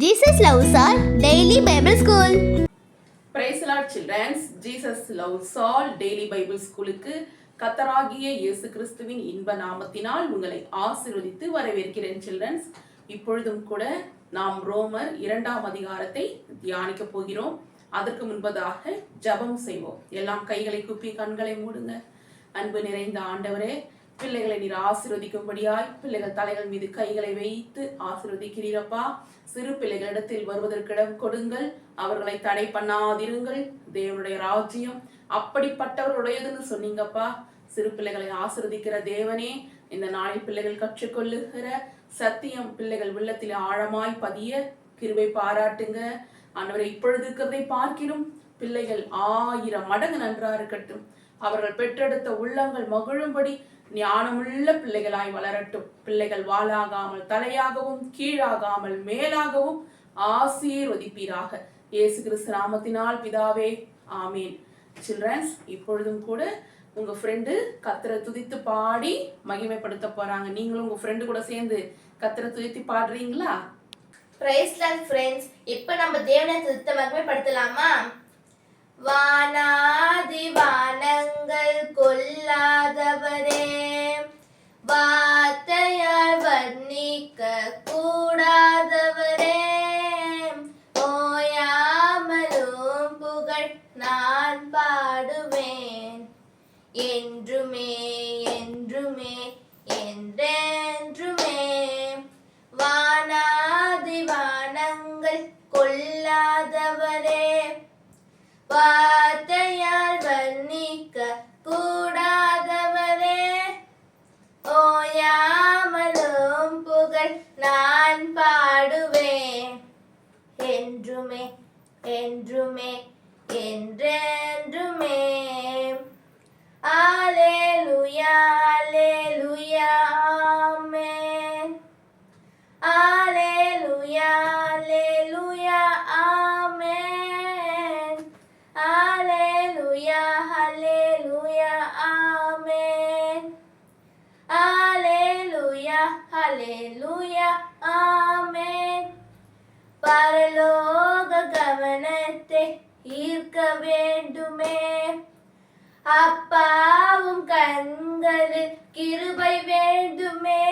Jesus loves all daily Bible school. Praise the Lord children. Jesus loves all daily Bible ஸ்கூலுக்கு கர்த்தராகிய இயேசு கிறிஸ்துவின் இன்ப நாமத்தினால் உங்களை ஆசீர்வதித்து வரவேற்கிறேன் சில்ட்ரன்ஸ். இப்பொழுதும் கூட நாம் ரோமர் 2ஆம் அதிகாரத்தை தியானிக்க போகிறோம். அதற்கு முன்பதாக ஜெபம் செய்வோம். எல்லாம் கைகளை கூப்பி கண்களை மூடுங்க. அன்பு நிறைந்த ஆண்டவரே, பிள்ளைகளை நீர் ஆசீர்வதிக்கும்படியாய் பிள்ளைகள் தலைகள் மீது கைகளை வைத்து ஆசீர்வதிக்கிறீரப்பா. சிறு பிள்ளைகளிடத்தில் வருவதற்கிடம் கொடுங்கள், அவர்களை தடை பண்ணாதிருங்கள். தேவனுடைய ராஜ்யம் அப்படிப்பட்டவருடையதுன்னு சொன்னீங்கப்பா. சிறு பிள்ளைகளை ஆசீர்வதிக்கிற தேவனே, இந்த நாளில் பிள்ளைகள் கற்றுக்கொள்ளுகிற சத்தியம் பிள்ளைகள் உள்ளத்தில் ஆழமாய் பதிய கிருபை பாராட்டுங்க ஆண்டவரை. இப்பொழுது இருக்கிறதை பார்க்கிலும் பிள்ளைகள் 1000 மடங்கு நன்றா இருக்கட்டும். அவர்கள் பெற்றெடுத்த உள்ளங்கள் மகிழும்படி ஞானமுள்ள பிள்ளைகளாய் வளரட்டும். பிள்ளைகள் வாளாகாமல் தலையாகவும் கீழாகாமல் மேலாகவும் ஆசீர்வதிப்பீராக. இயேசு கிறிஸ்து நாமத்தினால் பிதாவே, ஆமீன். சில்ட்ரன்ஸ், இப்பொழுதும் கூட உங்க ஃப்ரெண்டு கர்த்தரை துதித்து பாடி மகிமைப்படுத்த போறாங்க. நீங்களும் உங்க ஃப்ரெண்டு கூட சேர்ந்து கர்த்தரை துதித்து பாடுறீங்களா? Price Lord friends. இப்போ நம்ம தேவனை துதித்து மகிமைப்படுத்தலாமா? வானாதி வானங்கள் கொள்ளாதவரே, வார்த்தையால் வர்ணிக்க கூடாதவரே, ஓயாமலும் புகழ் நான் பாடுவேன், என்றுமே என்றுமே என்றென்றுமே. வானாதி வானங்கள் கொள்ளாதவரே, வார்த்தையால் வர்ணிக்க கூடாதவரே, ஓயாமலும் புகழ் நான் பாடுவேன், என்றுமே என்றுமே என்றென்றுமே. அல்லேலூயா அல்லேலூயா ஆமென். அல்லேலூயா அல்லேலூயா ஆமென். அல்லேலூயா அல்லேலூயா ஆமென். அல்லேலூயா அல்லேலூயா ஆமென். பரலோக கவனத்தை ஈர்க்க வேண்டுமே, அப்பாவும் கண்களில் கிருபை வேண்டுமே,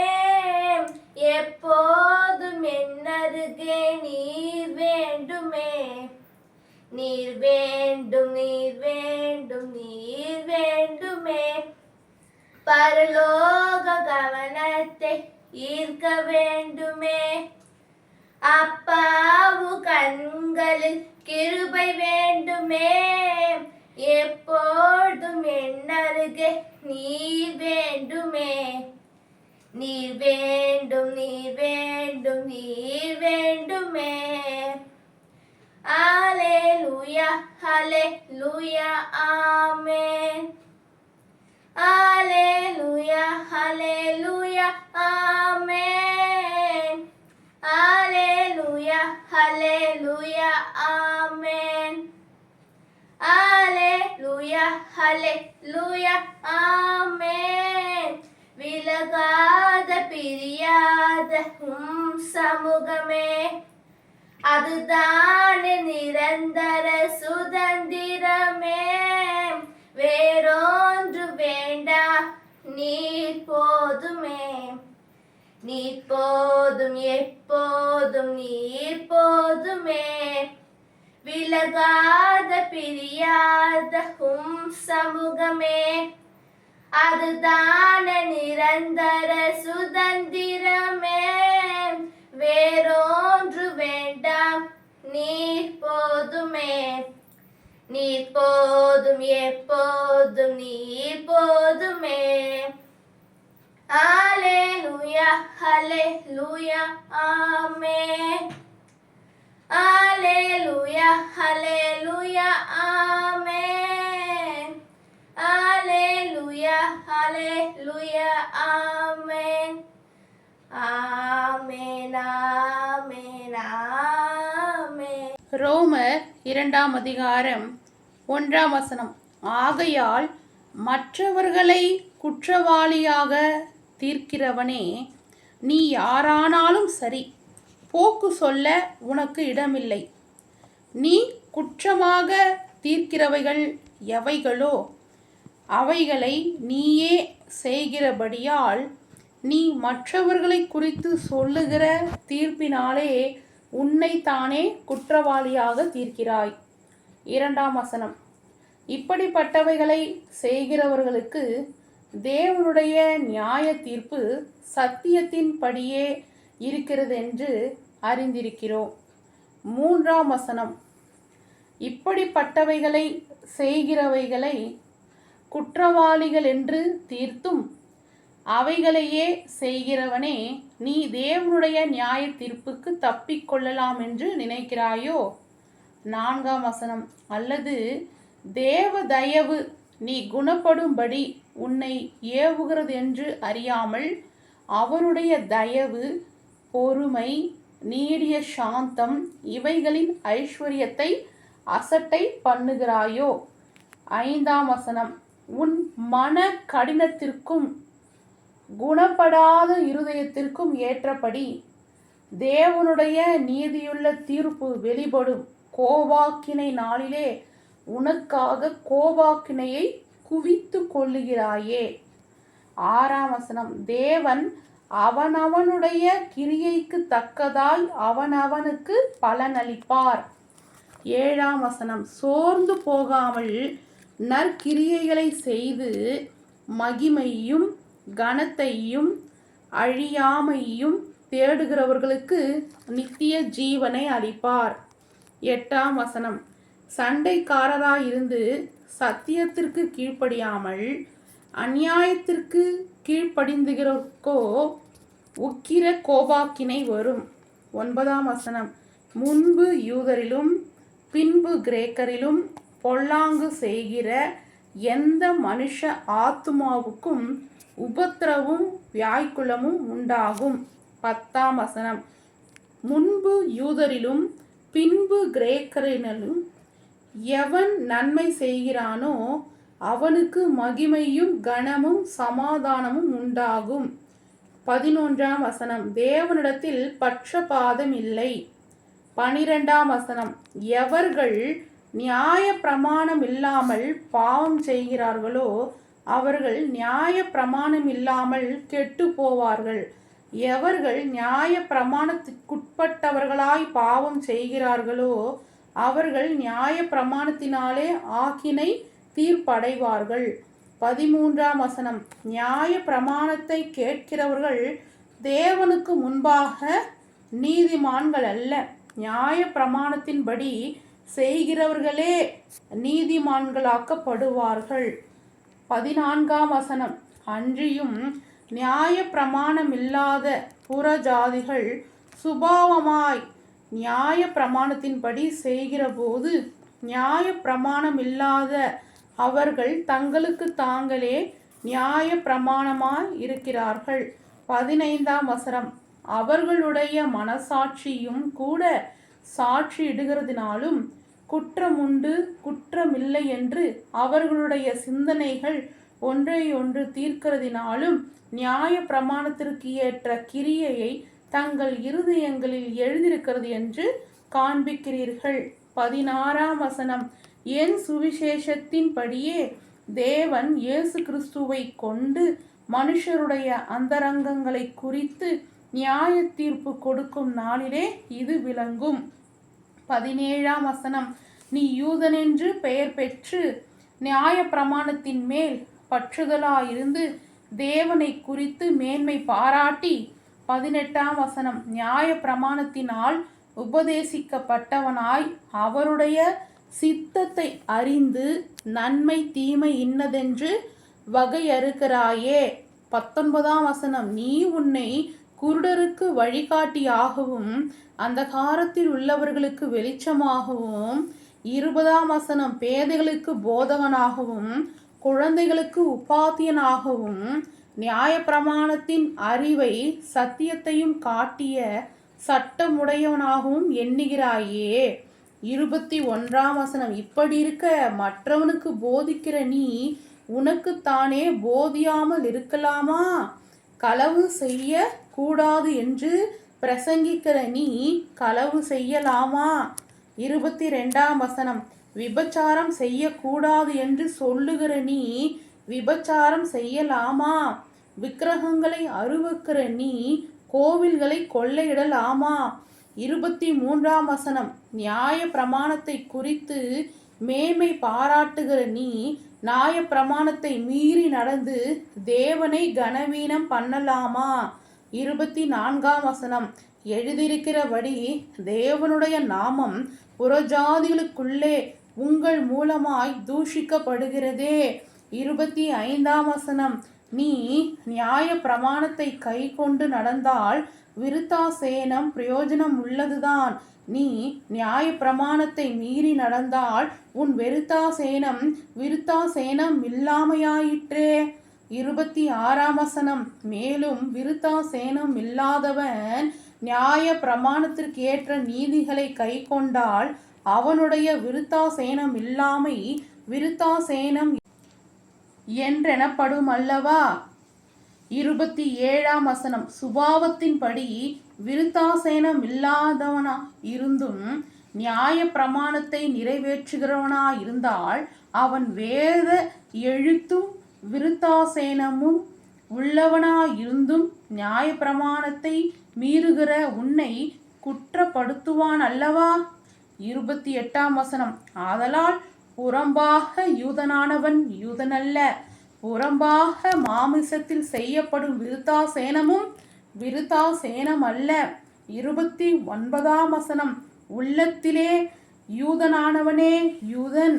எப்போதும் என்னருகே நீர் வேண்டுமே, நீர் வேண்டும் நீர் வேண்டும் நீர் வேண்டுமே. பரலோக கவனத்தை ஈர்க்க வேண்டுமே, அப்பாவு கண்களில் கிருபை வேண்டுமே, எப்போதும் என்னருகே நீர் வேண்டுமே, நீர் வேண்டும் நீர் வேண்டும் நீர் வேண்டுமே. அல்லேலூயா அல்லேலூயா ஆமென். அல்லேலூயா அல்லேலூயா ஆமென். அல்லேலூயா அல்லேலூயா ஆமென். அல்லேலூயா அல்லேலூயா ஆமென். விலகாத பிரியாத சமூகமே, அதுதானே நிரந்தர சுதந்திரமே, வேறொன்று வேண்டாம் நீர் போதுமே, நீர் போதும் எப்போதும் நீர் போதுமே. விலகாத பிரியாத சமூகமே, அதுதான நிரந்தர சுதந்திரமே, வேறொன்று வேண்டாம் நீர் போதுமே, நீர் போதும் எப்போதும் நீர் போதுமே. அல்லேலூயா அல்லேலூயா ஆமென். அல்லேலூயா அல்லேலூயா ஆமென். அல்லேலூயா அல்லேலூயா ஆமென். ஆமென் ஆமென் ஆமென். ரோமர் 2ஆம் அதிகாரம் 1ஆம் வசனம். ஆகையால் மற்றவர்களை குற்றவாளியாக தீர்க்கிறவனே, நீ யாரானாலும் சரி, போக்கு சொல்ல உனக்கு இடமில்லை. நீ குற்றமாக தீர்க்கிறவைகள் எவைகளோ அவைகளை நீயே செய்கிறபடியால் நீ மற்றவர்களை குறித்து சொல்லுகிற தீர்ப்பினாலே உன்னை தானே குற்றவாளியாக தீர்க்கிறாய். 2ஆம் வசனம். இப்படிப்பட்டவைகளை செய்கிறவர்களுக்கு தேவனுடைய நியாய தீர்ப்பு சத்தியத்தின்படியே இருக்கிறதென்று அறிந்திருக்கிறோம். 3ஆம் வசனம். இப்படிப்பட்டவைகளை செய்கிறவைகளை குற்றவாளிகள் என்று தீர்த்தும் அவைகளையே செய்கிறவனே நீ தேவனுடைய நியாய தீர்ப்புக்கு தப்பிக்கொள்ளலாம் என்று நினைக்கிறாயோ? 4ஆம் வசனம். அல்லது தேவ தயவு நீ குணப்படும்படி உன்னை ஏவுகிறது என்று அறியாமல் அவருடைய தயவு, பொறுமை, நீடிய சாந்தம் இவைகளின் ஐஸ்வர்யத்தை அசட்டை பண்ணுகிறாயோ? 5ஆம் வசனம். உன் மன கடினத்திற்கும் குணப்படாத இருதயத்திற்கும் ஏற்றபடி தேவனுடைய நீதியுள்ள தீர்ப்பு வெளிப்படும் கோபாக்கினை நாளிலே உனக்காக கோபாக்கினையை குவித்து கொள்ளுகிறாயே. 6ஆம் வசனம். தேவன் அவனவனுடைய கிரியைக்கு தக்கதாய் அவனவனுக்கு பலனளிப்பார். 7ஆம் வசனம். சோர்ந்து போகாமல் நற்கிரியைகளை செய்து மகிமையும் கனத்தையும் அழியாமையும் தேடுகிறவர்களுக்கு நித்திய ஜீவனை அளிப்பார். 8ஆம் வசனம். சண்டைக்காரராயிருந்து சத்தியத்திற்கு கீழ்ப்படியாமல் அநியாயத்திற்கு கீழ்ப்படிந்துகிறோர்க்கோ உக்கிர கோபாக்கினை வரும். 9ஆம் வசனம். முன்பு யூதரிலும் பின்பு கிரேக்கரிலும் பொல்லாங்கு செய்கிற எந்த மனுஷ ஆத்துமாவுக்கும் உபத்திரவும் வியாய்க்குலமும் உண்டாகும். 10ஆம் வசனம். முன்பு யூதரிலும் பின்பு கிரேக்கரிலும் எவன் நன்மை செய்கிறானோ அவனுக்கு மகிமையும் கனமும் சமாதானமும் உண்டாகும். 11ஆம் வசனம். தேவனிடத்தில் பட்சபாதம் இல்லை. 12ஆம் வசனம். எவர்கள் நியாய பிரமாணம் இல்லாமல் பாவம் செய்கிறார்களோ அவர்கள் நியாய பிரமாணம் இல்லாமல் கெட்டு போவார்கள். எவர்கள் நியாய பிரமாணத்திற்குட்பட்டவர்களாய் பாவம் செய்கிறார்களோ அவர்கள் நியாய பிரமாணத்தினாலே ஆக்கினை தீர்ப்படைவார்கள். 13ஆம் வசனம். நியாய பிரமாணத்தை கேட்கிறவர்கள் தேவனுக்கு முன்பாக நீதிமான்கள் அல்ல, நியாய பிரமாணத்தின்படி செய்கிறவர்களே நீதிமான்களாக்கப்படுவார்கள். 14ஆம் வசனம். அன்றியும் நியாய பிரமாணமில்லாத புறஜாதிகள் சுபாவமாய் நியாய பிரமாணத்தின்படி செய்கிற போது நியாய பிரமாணமில்லாத அவர்கள் தங்களுக்கு தாங்களே நியாய பிரமாணமாய் இருக்கிறார்கள். 15ஆம் வசனம். அவர்களுடைய மனசாட்சியும் கூட சாட்சியிடுகிறதினாலும் குற்றமுண்டு குற்றமில்லை என்று அவர்களுடைய சிந்தனைகள் ஒன்றையொன்று தீர்க்கிறதினாலும் நியாய பிரமாணத்திற்கு ஏற்ற கிரியையை தங்கள் இருதயங்களில் எழுதியிருக்கிறது என்று காண்பிக்கிறீர்கள். 16ஆம் வசனம். என் சுவிசேஷத்தின்படியே தேவன் இயேசு கிறிஸ்துவை கொண்டு மனுஷருடைய அந்தரங்கங்களை குறித்து நியாய தீர்ப்பு கொடுக்கும் நாளிலே இது விளங்கும். 17ஆம் வசனம். நீ யூதனென்று பெயர் பெற்று நியாய பிரமாணத்தின் மேல் பற்றுதலாயிருந்து தேவனை குறித்து மேன்மை பாராட்டி 18ஆம் வசனம். நியாய பிரமாணத்தினால் உபதேசிக்கப்பட்டவனாய் அவருடைய சித்தத்தை அறிந்து நன்மை தீமை இன்னதென்று வகையறுக்கிறாயே. 19ஆம் வசனம். நீ உன்னை குருடருக்கு வழிகாட்டியாகவும் அந்தகாரத்தில் உள்ளவர்களுக்கு வெளிச்சமாகவும் 20ஆம் வசனம். பேதைகளுக்கு போதகனாகவும் குழந்தைகளுக்கு உபாத்தியனாகவும் நியாயப்பிரமாணத்தின் அறிவை சத்தியத்தையும் காட்டிய சட்டமுடையவனாகவும் எண்ணுகிறாயே. 21ஆம் வசனம். இப்படி இருக்க மற்றவனுக்கு போதிக்கிற நீ உனக்குத்தானே போதியாமல் இருக்கலாமா? களவு செய்ய கூடாது என்று பிரசங்கிக்கிற நீ களவு செய்யலாமா? 22ஆம் வசனம். விபச்சாரம் செய்யக்கூடாது என்று சொல்லுகிற நீ விபச்சாரம் செய்யலாமா? விக்கிரகங்களை அருவக்கிற நீ கோவில்களை கொள்ளையிடலாமா? 23ஆம் வசனம். நியாய பிரமாணத்தை குறித்து மேன்மை பாராட்டுகிற நீ நியாய பிரமாணத்தை மீறி நடந்து தேவனை கனவீனம் பண்ணலாமா? 24ஆம் வசனம். எழுதியிருக்கிறபடி தேவனுடைய நாமம் புறஜாதிகளுக்குள்ளே உங்கள் மூலமாய் தூஷிக்கப்படுகிறதே. 25ஆம் வசனம். நீ நியாய பிரமாணத்தை கை கொண்டு நடந்தால் விருத்தாசேனம் பிரயோஜனம் உள்ளதுதான். நீ நியாய பிரமாணத்தை மீறி நடந்தால் உன் விருத்தாசேனம் இல்லாமையாயிற்றே. 26ஆம் வசனம். மேலும் விருத்தாசேனம் இல்லாதவன் நியாய பிரமாணத்திற்கு ஏற்ற நீதிகளை கை கொண்டால் அவனுடைய விருத்தாசேனம் இல்லாமை விருத்தாசேனம் என்றெனப்படும் அல்லவா? 27ஆம் வசனம். சுபாவத்தின்படி விருத்தாசேனம் இல்லாதவனா இருந்தும் நியாய பிரமாணத்தை நிறைவேற்றுகிறவனா இருந்தால் அவன் வேத எழுத்தும் விருத்தாசேனமும் உள்ளவனா இருந்தும் நியாய பிரமாணத்தை மீறுகிற உன்னை குற்றப்படுத்துவான் அல்லவா? 28ஆம் வசனம். ஆதலால் புறம்பாக யூதனானவன் யூதனல்ல, புறம்பாக மாமிசத்தில் செய்யப்படும் விருத்தாசேனமும் விருத்தாசேனம் அல்ல. 29ஆம் வசனம். உள்ளத்திலே யூதனானவனே யூதன்,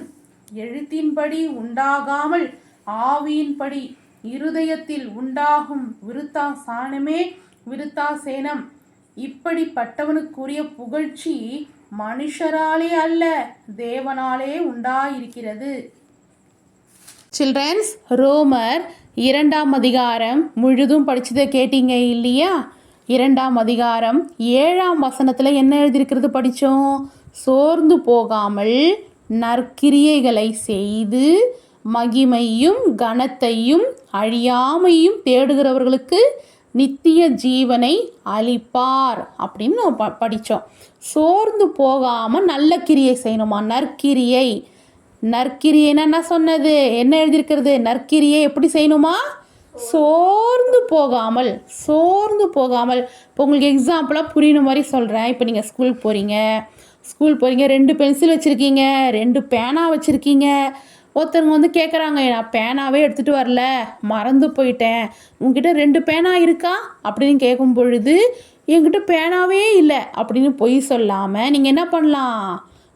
எழுத்தின்படி உண்டாகாமல் ஆவியின்படி இருதயத்தில் உண்டாகும் விருத்தாசேனமே விருத்தாசேனம். இப்படிப்பட்டவனுக்குரிய புகழ்ச்சி மனுஷராலே அல்ல தேவனாலே உண்டாயிருக்கிறது. சில்ட்ரன்ஸ், ரோமர் 2ஆம் அதிகாரம் முழுதும் படிச்சதை கேட்டீங்க இல்லையா? 2ஆம் அதிகாரம் 7ஆம் வசனத்தில் என்ன எழுதியிருக்கிறது படித்தோம்? சோர்ந்து போகாமல் நற்கிரியைகளை செய்து மகிமையும் கனத்தையும் அழியாமையும் தேடுகிறவர்களுக்கு நித்திய ஜீவனை அளிப்பார் அப்படின்னு நம்ம படித்தோம். சோர்ந்து போகாமல் நல்ல கிரியை செய்யணுமா? நற்கிரியை. நற்கிரியைன்னா என்ன சொன்னது? என்ன எழுதியிருக்கிறது? நற்கிரியை எப்படி செய்யணுமா? சோர்ந்து போகாமல். இப்போ உங்களுக்கு எக்ஸாம்பிளாக புரியுற மாதிரி சொல்கிறேன். இப்போ நீங்கள் ஸ்கூல் போகிறீங்க, 2 பென்சில் வச்சுருக்கீங்க, 2 பேனா வச்சுருக்கீங்க. ஒருத்தருங்க வந்து கேட்குறாங்க, நான் பேனாவே எடுத்துகிட்டு வரல, மறந்து போயிட்டேன், உங்ககிட்ட 2 பேனா இருக்கா அப்படின்னு கேட்கும் பொழுது என்கிட்ட பேனாவே இல்லை அப்படின்னு பொய் சொல்லாமல் நீங்கள் என்ன பண்ணலாம்?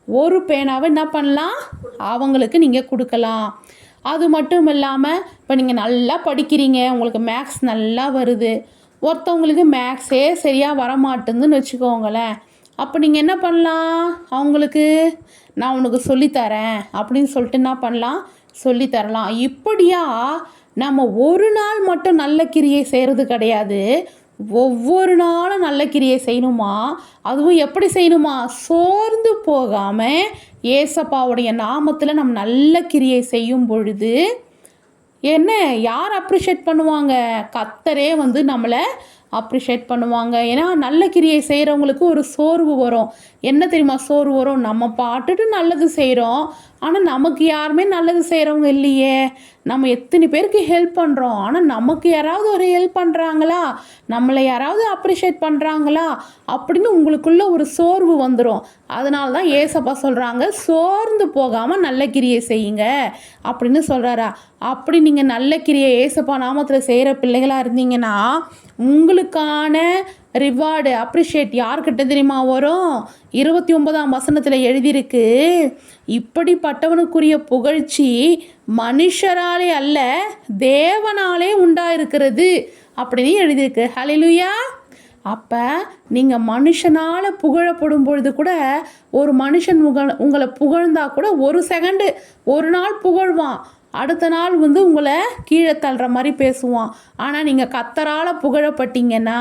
ஒரு பேனாவை என்ன பண்ணலாம்? அவங்களுக்கு நீங்கள் கொடுக்கலாம். அது மட்டும் இல்லாமல் இப்போ நீங்கள் நல்லா படிக்கிறீங்க, உங்களுக்கு மேக்ஸ் நல்லா வருது, ஒருத்தவங்களுக்கு மேக்ஸே சரியாக வரமாட்டேங்குதுன்னு வச்சுக்கோங்களேன். அப்போ நீங்கள் என்ன பண்ணலாம்? அவங்களுக்கு நான் உனக்கு சொல்லித்தரேன் அப்படின்னு சொல்லிட்டு என்ன பண்ணலாம்? சொல்லித்தரலாம். இப்படியா நம்ம ஒரு நாள் மட்டும் நல்ல கிரியை செய்கிறது கிடையாது, ஒவ்வொரு நாளும் நல்ல கிரியை செய்யணுமா? அதுவும் எப்படி செய்யணுமா? சோர்ந்து போகாமல் ஏசப்பாவுடைய நாமத்தில் நம்ம நல்ல கிரியை செய்யும் பொழுது என்ன யார் அப்ரிஷியேட் பண்ணுவாங்க? கர்த்தரே வந்து நம்மளை அப்ரிஷியேட் பண்ணுவாங்க. ஏன்னா நல்ல கிரியை செய்கிறவங்களுக்கு ஒரு சோர்வு வரும். என்ன தெரியுமா சோர்வு வரும்? நம்ம பாட்டுட்டு நல்லது செய்கிறோம், ஆனால் நமக்கு யாருமே நல்லது செய்கிறவங்க இல்லையே. நம்ம எத்தனை பேருக்கு ஹெல்ப் பண்ணுறோம், ஆனால் நமக்கு யாராவது ஒரு ஹெல்ப் பண்ணுறாங்களா, நம்மளை யாராவது அப்ரிஷியேட் பண்ணுறாங்களா அப்படின்னு உங்களுக்குள்ள ஒரு சோர்வு வந்துடும். அதனால தான் ஏசப்பா சொல்கிறாங்க, சோர்ந்து போகாமல் நல்ல கிரியை செய்யுங்க அப்படின்னு சொல்கிறாரா. அப்படி நீங்கள் நல்ல கிரியை ஏசப்பா நாமத்தில் செய்கிற பிள்ளைகளாக இருந்தீங்கன்னா உங்களுக்கான ரிவார்டு அப்ரிஷியேட் யார்கிட்ட தெரியுமா வரும்? 29ஆம் வசனத்தில் எழுதியிருக்கு, இப்படிப்பட்டவனுக்குரிய புகழ்ச்சி மனுஷராலே அல்ல தேவனாலே உண்டாயிருக்கிறது அப்படின்னு எழுதியிருக்கு. ஹல்லேலூயா. அப்போ நீங்கள் மனுஷனால் புகழப்படும் பொழுது கூட, ஒரு மனுஷன் உங்களை புகழ்ந்தா கூட ஒரு செகண்டு ஒரு நாள் புகழ்வான், அடுத்த நாள் வந்து உங்களை கீழே தள்ளுற மாதிரி பேசுவான். ஆனால் நீங்கள் கர்த்தரால் புகழப்பட்டீங்கன்னா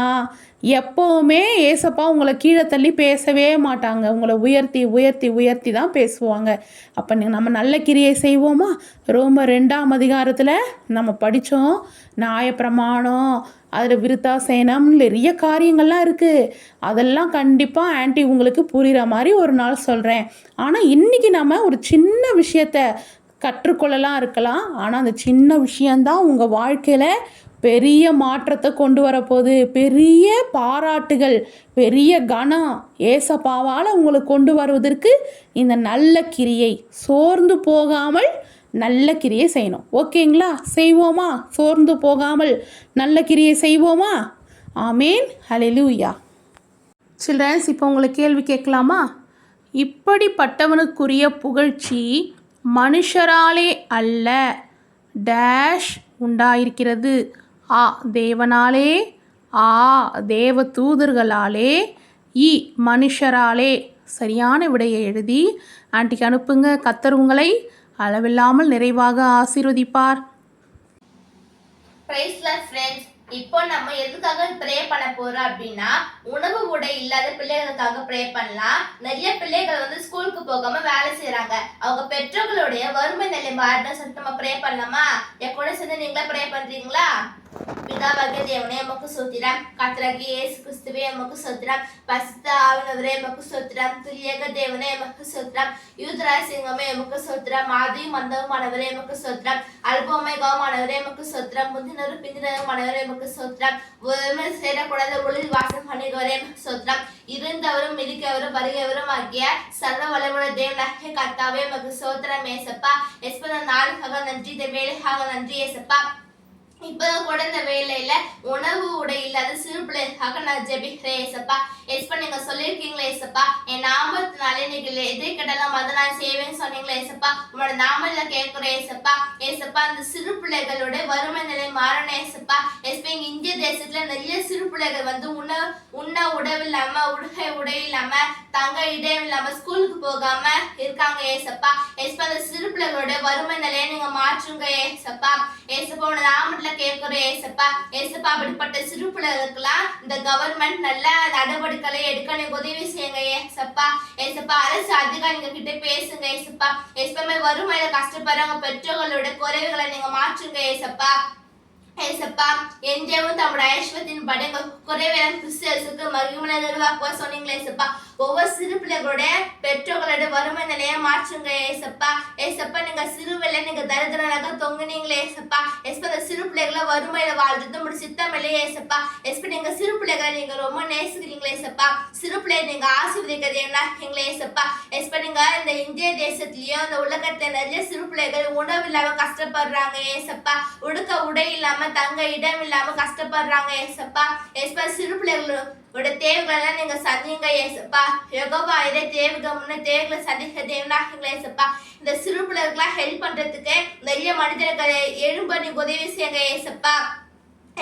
எப்போவுமே ஏசப்பா உங்களை கீழே தள்ளி பேசவே மாட்டாங்க, உங்களை உயர்த்தி உயர்த்தி உயர்த்தி தான் பேசுவாங்க. அப்போ நம்ம நல்ல கிரியை செய்வோமா? ரோமர் 2ஆம் அதிகாரத்தில் நம்ம படித்தோம், நியாயப்பிரமாணம் அதில் விருத்தாசேனம் நிறைய காரியங்கள்லாம் இருக்குது. அதெல்லாம் கண்டிப்பாக ஆன்ட்டி உங்களுக்கு புரிகிற மாதிரி ஒரு நாள் சொல்கிறேன். ஆனால் இன்றைக்கி நம்ம ஒரு சின்ன விஷயத்தை கற்றுக்கொள்ளலாம் இருக்கலாம். ஆனால் அந்த சின்ன விஷயந்தான் உங்கள் வாழ்க்கையில் பெரிய மாற்றத்தை கொண்டு வரப்போகுது. பெரிய பாராட்டுகள், பெரிய கனம் ஏசப்பாவால் உங்களுக்கு கொண்டு வருவதற்கு இந்த நல்ல கிரியை, சோர்ந்து போகாமல் நல்ல கிரியை செய்யணும். ஓகேங்களா? செய்வோமா? சோர்ந்து போகாமல் நல்ல கிரியை செய்வோமா? ஆமேன். ஹல்லேலூயா. சில்ட்ரன்ஸ், இப்போ உங்களுக்கு கேள்வி கேட்கலாமா? இப்படிப்பட்டவனுக்குரிய புகழ்ச்சி மனுஷராலே அல்ல டேஷ் உண்டாயிருக்கிறது. ஆ தேவனாலே, ஆ தேவ தூதர்களாலே, இ மனுஷராலே. சரியான விடையை எழுதி ஆன்ட்டிக்கு அனுப்புங்க. கர்த்தர் உங்களை அளவில்லாமல் நிறைவாக ஆசீர்வதிப்பார். Praise Lord friends. இப்போ நம்ம எதுக்காக ப்ரே பண்ண போறோம் அப்படின்னா, உணவு உடை இல்லாத பிள்ளைகளுக்காக ப்ரே பண்ணலாம். நிறைய பிள்ளைகள் வந்து ஸ்கூலுக்கு போகாம வேலை செய்யறாங்க. அவங்க பெற்றோர்களுடைய வறுமை நிலை மாறணும் சொல்லிட்டு நம்ம ப்ரே பண்ணலாமா? என் கூட சேர்ந்து நீங்களே ப்ரே பண்றீங்களா? பிதாவாகிய தேவனே உமக்கு ஸ்தோத்திரம். கர்த்தராகிய இயேசு கிறிஸ்துவே உமக்கு ஸ்தோத்திரம். பரிசுத்த ஆவியானவரே உமக்கு ஸ்தோத்திரம். துரியக தேவனே உமக்கு ஸ்தோத்திரம். யூதராஜ சிங்கமே உமக்கு ஸ்தோத்திரம். ஆதியும் அந்தவுமானவரே உமக்கு ஸ்தோத்திரம். அல்பமே கவமானவரே உமக்கு ஸ்தோத்திரம். முந்தினரும் பிந்தினருமானவரே உமக்கு ஸ்தோத்திரம். ஒருமே சேரக்கூடாத ஒளியில் வாசம் பண்ணுகிறவரே உமக்கு ஸ்தோத்திரம். இருந்தவரும் இருக்கவரும் வருகிறவரும் ஆகிய சர்வ வல்லமுள்ள தேவனாகிய கர்த்தாவே உமக்கு ஸ்தோத்திரம் ஏசப்பா. எஸ்பத நாளுக்காக நன்றி, இந்த வேலைக்காக நன்றி ஏசப்பா. இப்பதான் கூட இந்த வேலையில உணவு உடை இல்லாத சிறு பிள்ளைகளுக்காக நான் ஜெபிக்கிறேன் ஏசப்பா. ஏசப்பா நீங்க சொல்லியிருக்கீங்களே ஏசப்பா, என் நாமத்தினாலே நீங்க எதை கேட்டாலும் அதை நான் செய்வேன்னு சொன்னீங்களே ஏசப்பா. உங்களோட நாமத்துல கேட்கிறேன் ஏசப்பா. ஏசப்பா அந்த சிறு பிள்ளைகளோட வறுமை நிலை மாறணும் ஏசப்பா. ஏசப்பா இங்க இந்திய தேசத்துல நிறைய சிறு பிள்ளைகள் வந்து உண்ண உணவு இல்லாம, உடுகை உடை இல்லாம, தங்க இடம் இல்லாம ஸ்கூலுக்கு போகாம இருக்காங்க ஏசப்பா. ஏசப்பா அந்த சிறு பிள்ளைகளோட வறுமை நிலையை நீங்க மாற்றுங்க ஏசப்பா. ஏசப்பா உங்களோட நாமத்துல கேட்கிறோம் ஏசப்பா. ஏசப்பா அப்படிப்பட்ட சிறு பிள்ளைகளுக்கெல்லாம் இந்த கவர்மெண்ட் நல்ல நடவடிக்கைகளை எடுக்க நீங்க உதவி செய்யுங்க ஏசப்பா. ஏசப்பா அரசு அதிகாரிங்க கிட்ட பேசுங்க ஏசப்பா. ஏசப்பா வறுமையில கஷ்டப்படுறவங்க பெற்றோர்களோட குறைவுகளை நீங்க மாற்றுங்க ஏசப்பா. ஏசப்பா எந்தேவும் தம்மோட ஐஸ்வத்தின் படைங்க குறைவேலம் கிறிஸ்துவுக்கு மகிமை நிர்வாக சொன்னீங்களே ஏசப்பா. ஒவ்வொரு சிறு பிள்ளைகளோட பெற்றோர்களோட வறுமை நிலையை மாற்றுங்க ஏசப்பா. ஏசப்பா நீங்க சிறுவில நீங்க தரித்திரனாக தொங்குனீங்களே ஏசப்பா. ஏசப்பா இந்த சிறு பிள்ளைகளை வறுமையில வாழ்றது உங்களுடைய சித்தம் இல்லையே ஏசப்பா. ஏசப்பா நீங்க சிறு பிள்ளைகளை நீங்க ரொம்ப நேசிக்கிறீங்களே ஏசப்பா. சிறு பிள்ளை நீங்க ஆசீர்வதிக்கிறீங்களா எங்களே ஏசப்பா. ஏசப்பா நீங்க இந்த இந்திய தேசத்திலயும் இந்த உலகத்துல நிறைய சிறு பிள்ளைகள் உணவு இல்லாம கஷ்டப்படுறாங்க ஏசப்பா. உடுக்க உடை இல்லாம, தங்க இடம் இல்லாம கஷ்டப்படுறாங்க ஏசப்பா. ஏசப்பா சிறு பிள்ளைகளோட தேவைகளை நீங்க சந்திங்க ஏசப்பா. யெகோவா இதே தேவைகள் முன்ன தேவைகளை சந்திக்க தேவனாகிங்களே ஏசப்பா. இந்த சிறு பிள்ளைகளுக்கெல்லாம் ஹெல்ப் பண்றதுக்கு நிறைய மனிதர்களை எழும்ப நீங்க உதவி செய்யுங்க ஏசப்பா.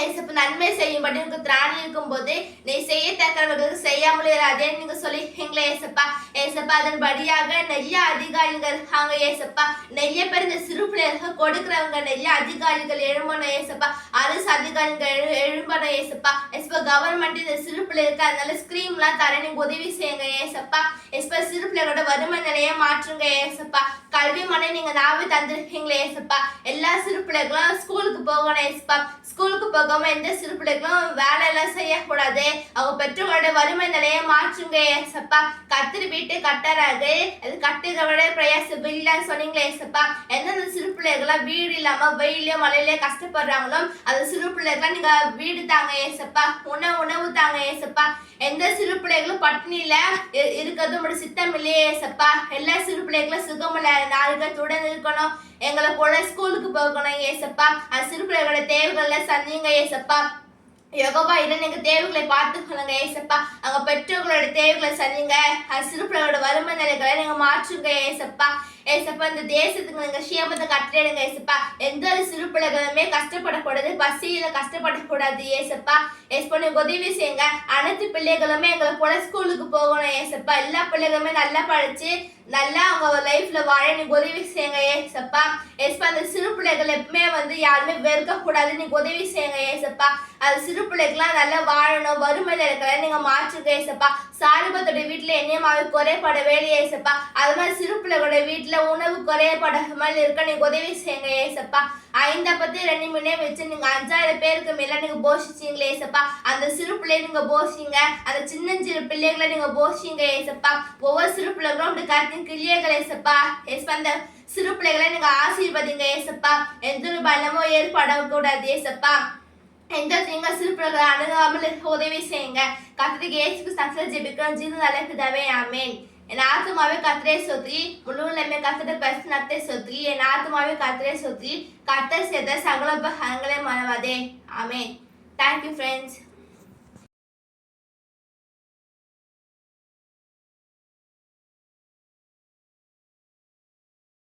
ஏசப்பா நன்மை செய்யும்படி உனக்கு திராணி இருக்கும் போது நீ செய்யத்தக்கவர்களுக்கு செய்யாமலே அதே நீங்க சொல்லிங்களே ஏசப்பா. ஏசப்பா அதன்படியாக நிறைய அதிகாரிகள் இருக்காங்க ஏசப்பா. நிறைய பேர் இந்த சிறு பிள்ளைகளுக்கு கொடுக்கிறவங்க நிறைய அதிகாரிகள் எழும்பணும் ஏசப்பா. அரசு அதிகாரிகள் எழும்பணும் ஏசப்பா. ஏசப்பா கவர்மெண்ட் இந்த சிறு பிள்ளைகளுக்கு அதனால ஸ்கிரீம் எல்லாம் தர நீங்க உதவி செய்யுங்க ஏசப்பா. ஏசப்பா சிறு பிள்ளைகளோட வறுமை நிலையை மாற்றுங்க ஏசப்பா. கல்வி மனை நீங்க நாவே தந்திருக்கீங்களே ஏசப்பா. எல்லா சிறு பிள்ளைகளும் ஸ்கூலுக்கு போகணும் ஏசப்பா. ஸ்கூலுக்கு போகாம எந்த சிறு பிள்ளைகளும் வேலை எல்லாம் செய்யக்கூடாது. அவங்க பெற்றோர்களோட வறுமை நிலையை மாற்றுங்க ஏசப்பா. கத்திரி வீட்டு கட்டறாக அது கட்டுகிறவட பிரயாசம் இல்லைன்னு சொன்னீங்களே ஏசப்பா. எந்தெந்த சிறு பிள்ளைகள்லாம் வீடு இல்லாம வெயிலையோ மழையிலயோ கஷ்டப்படுறாங்களோ அந்த சிறு பிள்ளைகள்லாம் நீங்க வீடு தாங்க ஏசப்பா. உணவு தாங்க ஏசப்பா. எந்த சிறு பிள்ளைகளும் பட்டினியில இருக்கிறது உங்களோட சித்தம் இல்லையே ஏசப்பா. எல்லா சிறு பிள்ளைகளும் சுகமுள்ள நாளுடன் இருக்கணும். எங்களை போல ஸ்கூலுக்கு போகணும் ஏசப்பா. அந்த சிறு பிள்ளைகளோட தேவைகள்ல சந்திங்க ஏசப்பா. யெகோவா இதை நீங்க தேவைகளை பார்த்துக்கணுங்க ஏசப்பா. அங்க பெற்றோர்களோட தேவைகளை சந்திங்க. அந்த சிறு பிள்ளைகளோட வறுமை நிலைகளை நீங்க மாற்றுங்க ஏசப்பா. ஏசப்பா இந்த தேசத்துக்கு நீங்க சேமத்தை கட்டிடுங்க ஏசப்பா. எந்த ஒரு சிறு பிள்ளைகளுமே கஷ்டப்படக்கூடாது, பசியில கஷ்டப்படக்கூடாது ஏசப்பா. ஏசப்பா நீங்க உதவி செய்யுங்க. அனைத்து பிள்ளைகளுமே எங்களை போல ஸ்கூலுக்கு போகணும் ஏசப்பா. எல்லா பிள்ளைகளுமே நல்லா படிச்சு நல்லா அவங்க லைஃப்ல வாழ நீங்க உதவி செய்யுங்க ஏசப்பா. ஏசப்பா அந்த சிறு பிள்ளைகள் எப்பவுமே வந்து யாருமே வெறுக்க கூடாது, நீங்க உதவி செய்யுங்க ஏசப்பா. அது சிறு பிள்ளைகள்லாம் நல்லா வாழணும், வறுமையில இருக்கிற நீங்க மாற்றுங்க ஏசப்பா. சாரிபத்தோட வீட்டுல என்னையமாவே குறைபடவே ஏசப்பா. அது மாதிரி சிறு பிள்ளைகளோட வீட்டுல வீட்டுல உணவு குறையப்படாமல் இருக்க நீங்க உதவி செய்யுங்க ஏசப்பா. 5 அப்பத்தி 2 மீனையும் வச்சு நீங்க 5000 பேருக்கு மேல நீங்க போஷிச்சீங்களே ஏசப்பா. அந்த சிறு பிள்ளைய நீங்க போஷிங்க, அந்த சின்னஞ்சிறு பிள்ளைகளை நீங்க போஷிங்க ஏசப்பா. ஒவ்வொரு சிறு பிள்ளைகளும் அப்படி கருத்தின் கிளியர்கள் ஏசப்பா. ஏசப்பா அந்த சிறு பிள்ளைகளை நீங்க ஆசீர்வதிங்க ஏசப்பா. எந்த ஒரு பலமோ ஏற்படக்கூடாது ஏசப்பா. எந்த நீங்க சிறு பிள்ளைகளை அணுகாமல் உதவி செய்யுங்க. கர்த்தருக்கு இயேசுக்கு சக்சஸ் ஜெபிக்கிறோம் ஜீவன் அழைப்பிதாவே ஆமென். என் ஆத்துமாவே கர்த்தரை சொத்தி, முழுவதுமே கர்த்தருடைய பரிசுத்தத்தை சொத்தி, என் ஆத்துமாவே கர்த்தரை சொத்தி, கர்த்தர் செய்த சகல உபகாரங்களை மறவாதே. ஆமென். Thank you friends.